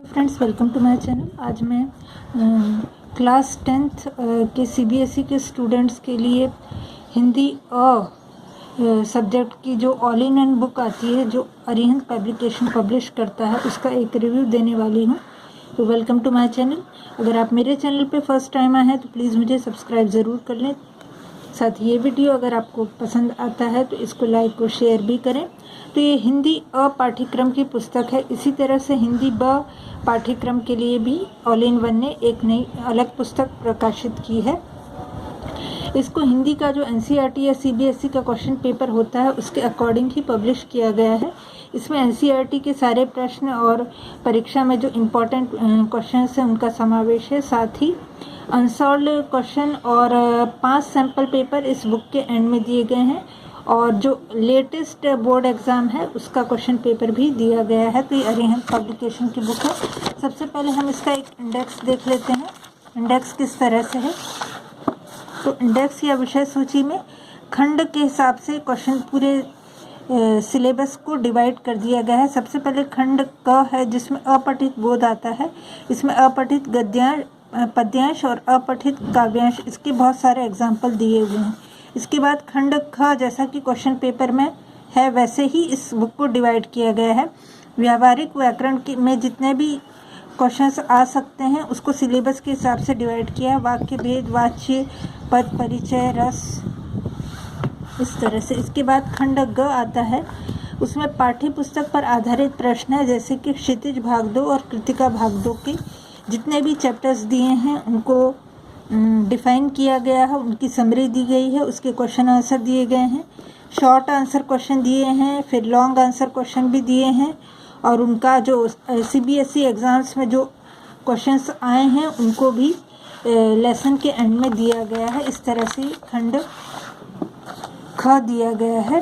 Friends, welcome to my channel. आज मैं class 10th के सीबीएसई के स्टूडेंट्स के लिए हिंदी सब्जेक्ट की जो ऑल इन वन बुक आती है, जो अरिहंत पब्लिकेशन पब्लिश करता है, उसका एक रिव्यू देने वाली हूँ। तो वेलकम टू माय चैनल। अगर आप मेरे चैनल पे फर्स्ट टाइम आए हैं तो प्लीज़ मुझे सब्सक्राइब ज़रूर कर लें। साथ ही ये वीडियो अगर आपको पसंद आता है तो इसको लाइक और शेयर भी करें। तो ये हिंदी पाठ्यक्रम की पुस्तक है। इसी तरह से हिंदी पाठ्यक्रम के लिए भी ऑल इन वन ने एक नई अलग पुस्तक प्रकाशित की है। इसको हिंदी का जो एनसीईआरटी या सीबीएसई का क्वेश्चन पेपर होता है उसके अकॉर्डिंग ही पब्लिश किया गया है। इसमें एनसीईआरटी के सारे प्रश्न और परीक्षा में जो इम्पोर्टेंट क्वेश्चन हैं उनका समावेश है। साथ ही अनसॉल्व्ड क्वेश्चन और 5 सैम्पल पेपर इस बुक के एंड में दिए गए हैं, और जो लेटेस्ट बोर्ड एग्ज़ाम है उसका क्वेश्चन पेपर भी दिया गया है। तो ये अरिहंत पब्लिकेशन की बुक है। सबसे पहले हम इसका एक इंडेक्स देख लेते हैं। इंडेक्स किस तरह से है, तो इंडेक्स या विषय सूची में खंड के हिसाब से क्वेश्चन पूरे सिलेबस को डिवाइड कर दिया गया है। सबसे पहले खंड क है, जिसमें अपठित बोध आता है। इसमें अपठित गद्यांश, पद्यांश और अपठित काव्यांश, इसके बहुत सारे एग्जाम्पल दिए हुए हैं। इसके बाद खंड ख, जैसा कि क्वेश्चन पेपर में है वैसे ही इस बुक को डिवाइड किया गया है। व्यावहारिक व्याकरण में जितने भी क्वेश्चंस आ सकते हैं उसको सिलेबस के हिसाब से डिवाइड किया है। वाक्य भेद, वाच्य, पद, परिचय, रस, इस तरह से। इसके बाद खंड ग आता है। उसमें पाठ्य पुस्तक पर आधारित प्रश्न है, जैसे कि क्षितिज भाग 2 और कृतिका भाग 2 के जितने भी चैप्टर्स दिए हैं उनको डिफाइन किया गया है, उनकी समरी दी गई है, उसके क्वेश्चन आंसर दिए गए हैं। शॉर्ट आंसर क्वेश्चन दिए हैं, फिर लॉन्ग आंसर क्वेश्चन भी दिए हैं, और उनका जो सीबीएसई एग्ज़ाम्स में जो क्वेश्चंस आए हैं उनको भी लेसन के एंड में दिया गया है। इस तरह से खंड ख दिया गया है।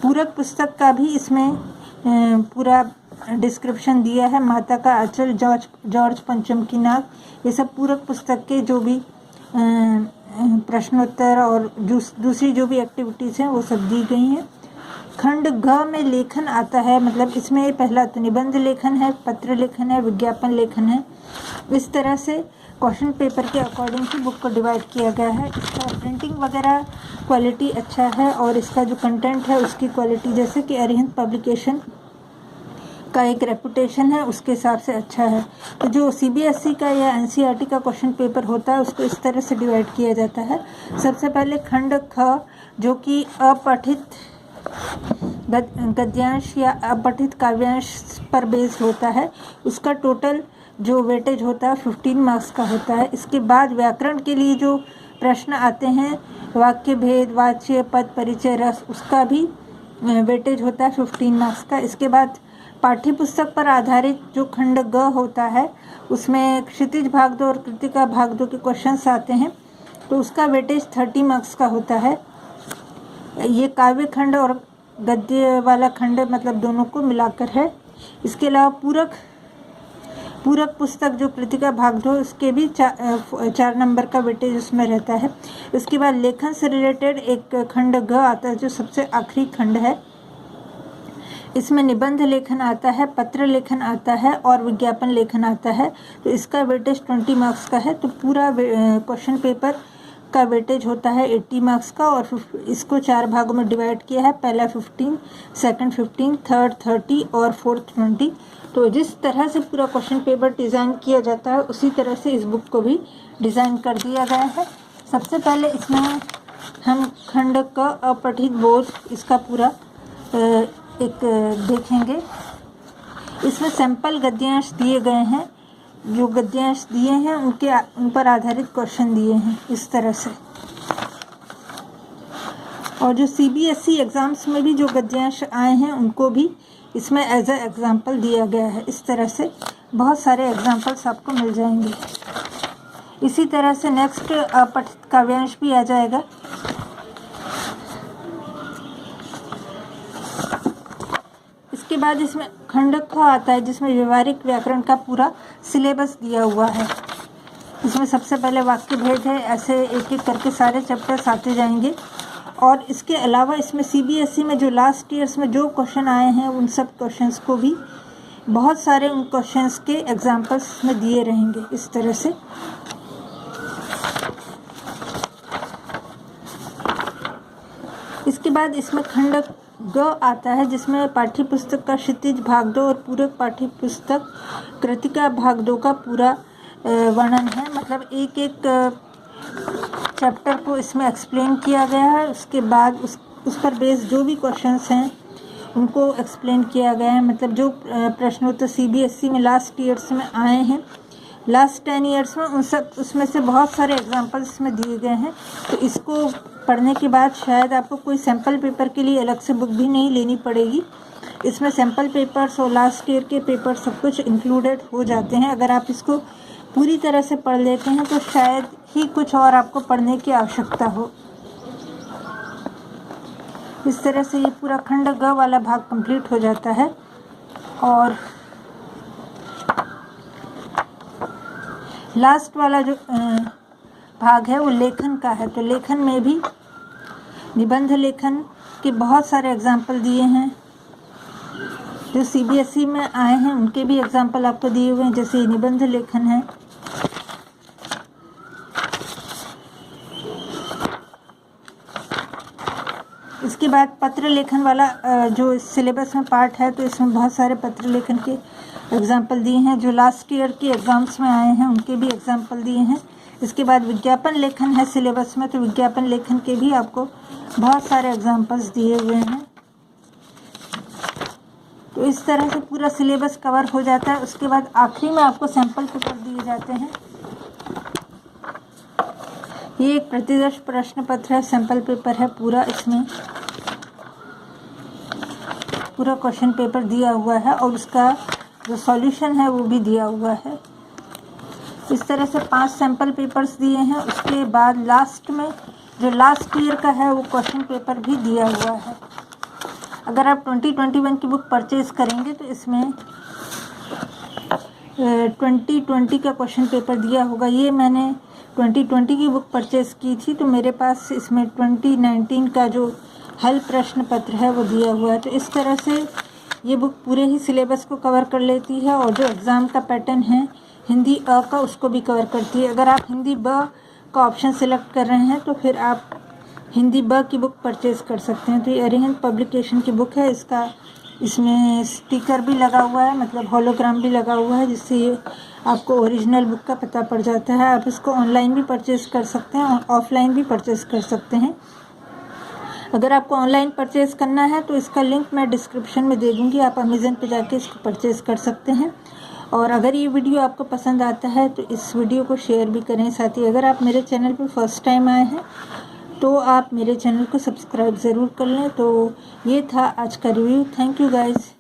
पूरक पुस्तक का भी इसमें पूरा डिस्क्रिप्शन दिया है। माता का आंचल, जॉर्ज पंचम की नाक, ये सब पूरक पुस्तक के जो भी प्रश्नोत्तर और दूसरी जो भी एक्टिविटीज़ हैं वो सब दी गई हैं। खंड घ में लेखन आता है, मतलब इसमें पहला तो निबंध लेखन है, पत्र लेखन है, विज्ञापन लेखन है। इस तरह से क्वेश्चन पेपर के अकॉर्डिंग ही बुक को डिवाइड किया गया है। इसका प्रिंटिंग वगैरह क्वालिटी अच्छा है, और इसका जो कंटेंट है उसकी क्वालिटी, जैसे कि अरिहंत पब्लिकेशन का एक रेपुटेशन है उसके हिसाब से अच्छा है। तो जो सीबीएसई का या एनसीईआरटी का क्वेश्चन पेपर होता है उसको इस तरह से डिवाइड किया जाता है। सबसे पहले खंड ख, जो कि अपठित गद्यांश या अपठित काव्यांश पर बेस्ड होता है, उसका टोटल जो वेटेज होता है 15 मार्क्स का होता है। इसके बाद व्याकरण के लिए जो प्रश्न आते हैं, वाक्य भेद, वाच्य, पद, परिचय, रस, उसका भी वेटेज होता है 15 मार्क्स का। इसके बाद पाठ्य पुस्तक पर आधारित जो खंड ग होता है उसमें क्षितिज भाग 2 और कृतिका भाग 2 के क्वेश्चंस आते हैं, तो उसका वेटेज 30 मार्क्स का होता है। ये काव्य खंड और गद्य वाला खंड मतलब दोनों को मिलाकर है। इसके अलावा पूरक पुस्तक जो कृतिका भाग 2, उसके भी 4 नंबर का वेटेज उसमें रहता है। इसके बाद लेखन से रिलेटेड एक खंड ग आता है, जो सबसे आखिरी खंड है। इसमें निबंध लेखन आता है, पत्र लेखन आता है और विज्ञापन लेखन आता है। तो इसका वेटेज 20 मार्क्स का है। तो पूरा क्वेश्चन पेपर का वेटेज होता है 80 मार्क्स का, और इसको 4 भागों में डिवाइड किया है। पहला 15, सेकंड 15, थर्ड 30 और फोर्थ 20। तो जिस तरह से पूरा क्वेश्चन पेपर डिज़ाइन किया जाता है उसी तरह से इस बुक को भी डिज़ाइन कर दिया गया है। सबसे पहले इसमें हम खंड का अपठित बोध, इसका पूरा एक देखेंगे। इसमें सैंपल गद्यांश दिए गए हैं, जो गद्यांश दिए हैं उन पर आधारित क्वेश्चन दिए हैं इस तरह से। और जो सीबीएसई एग्ज़ाम्स में भी जो गद्यांश आए हैं उनको भी इसमें एज ए एग्जाम्पल दिया गया है। इस तरह से बहुत सारे एग्जाम्पल्स आपको मिल जाएंगे। इसी तरह से नेक्स्ट अपठित काव्यांश भी आ जाएगा। इसके बाद इसमें खंड ख आता है, जिसमें व्यवहारिक व्याकरण का पूरा सिलेबस दिया हुआ है। इसमें सबसे पहले वाक्य भेद है, ऐसे एक एक करके सारे चैप्टर्स आते जाएंगे। और इसके अलावा इसमें सीबीएसई में जो लास्ट ईयर्स में जो क्वेश्चन आए हैं उन सब क्वेश्चंस को भी बहुत सारे उन क्वेश्चंस के एग्जांपल्स में दिए रहेंगे इस तरह से। इसके बाद इसमें खंड ग आता है, जिसमें पाठ्य पुस्तक का क्षितिज भाग 2 और पूरक पाठ्य पुस्तक कृतिका भाग 2 का पूरा वर्णन है। मतलब एक एक चैप्टर को इसमें एक्सप्लेन किया गया है। उसके बाद उस पर बेस्ड जो भी क्वेश्चंस हैं उनको एक्सप्लेन किया गया है। मतलब जो प्रश्नोत्तर CBSE में लास्ट ईयर्स में आए हैं, लास्ट 10 ईयर्स में, उसमें से बहुत सारे एग्जाम्पल्स इसमें दिए गए हैं। तो इसको पढ़ने के बाद शायद आपको कोई सैम्पल पेपर के लिए अलग से बुक भी नहीं लेनी पड़ेगी। इसमें सैम्पल पेपर्स और लास्ट ईयर के पेपर सब कुछ इंक्लूडेड हो जाते हैं। अगर आप इसको पूरी तरह से पढ़ लेते हैं तो शायद ही कुछ और आपको पढ़ने की आवश्यकता हो। इस तरह से ये पूरा खंड ग वाला भाग कंप्लीट हो जाता है। और लास्ट वाला जो भाग है वो लेखन का है। तो लेखन में भी निबंध लेखन के बहुत सारे एग्जाम्पल दिए हैं। जो CBSE में आए हैं उनके भी एग्जाम्पल आपको दिए हुए हैं, जैसे निबंध लेखन है। इसके बाद पत्र लेखन वाला जो सिलेबस में पार्ट है, तो इसमें बहुत सारे पत्र लेखन के एग्जाम्पल दिए हैं। जो लास्ट ईयर के एग्ज़ाम्स में आए हैं उनके भी एग्जाम्पल दिए हैं। इसके बाद विज्ञापन लेखन है सिलेबस में, तो विज्ञापन लेखन के भी आपको बहुत सारे एग्जाम्पल्स दिए हुए हैं। तो इस तरह से पूरा सिलेबस कवर हो जाता है। उसके बाद आखिरी में आपको सैम्पल पेपर दिए जाते हैं। ये एक प्रतिदर्श प्रश्न पत्र है, सैम्पल पेपर है पूरा। इसमें पूरा क्वेश्चन पेपर दिया हुआ है और उसका जो सॉल्यूशन है वो भी दिया हुआ है। इस तरह से 5 सैम्पल पेपर्स दिए हैं। उसके बाद लास्ट में जो लास्ट ईयर का है वो क्वेश्चन पेपर भी दिया हुआ है। अगर आप 2021 की बुक परचेज़ करेंगे तो इसमें 2020 का क्वेश्चन पेपर दिया होगा। ये मैंने 2020 की बुक परचेज़ की थी, तो मेरे पास इसमें 2019 का जो हल प्रश्न पत्र है वो दिया हुआ है। तो इस तरह से ये बुक पूरे ही सिलेबस को कवर कर लेती है। और जो एग्ज़ाम का पैटर्न है हिंदी अ का, उसको भी कवर करती है। अगर आप हिंदी ब का ऑप्शन सिलेक्ट कर रहे हैं तो फिर आप हिंदी ब की बुक परचेज़ कर सकते हैं। तो ये अरिहंत पब्लिकेशन की बुक है। इसमें स्टिकर भी लगा हुआ है, मतलब होलोग्राम भी लगा हुआ है, जिससे ये आपको ओरिजिनल बुक का पता पड़ जाता है। आप इसको ऑनलाइन भी परचेज़ कर सकते हैं और ऑफलाइन भी परचेज़ कर सकते हैं। अगर आपको ऑनलाइन परचेज़ करना है तो इसका लिंक मैं डिस्क्रिप्शन में दे दूँगी, आप अमेज़न पे जाके इसको परचेज़ कर सकते हैं। और अगर ये वीडियो आपको पसंद आता है तो इस वीडियो को शेयर भी करें। साथ ही अगर आप मेरे चैनल पर फर्स्ट टाइम आए हैं तो आप मेरे चैनल को सब्सक्राइब ज़रूर कर लें। तो ये था आज का रिव्यू। Thank you guys.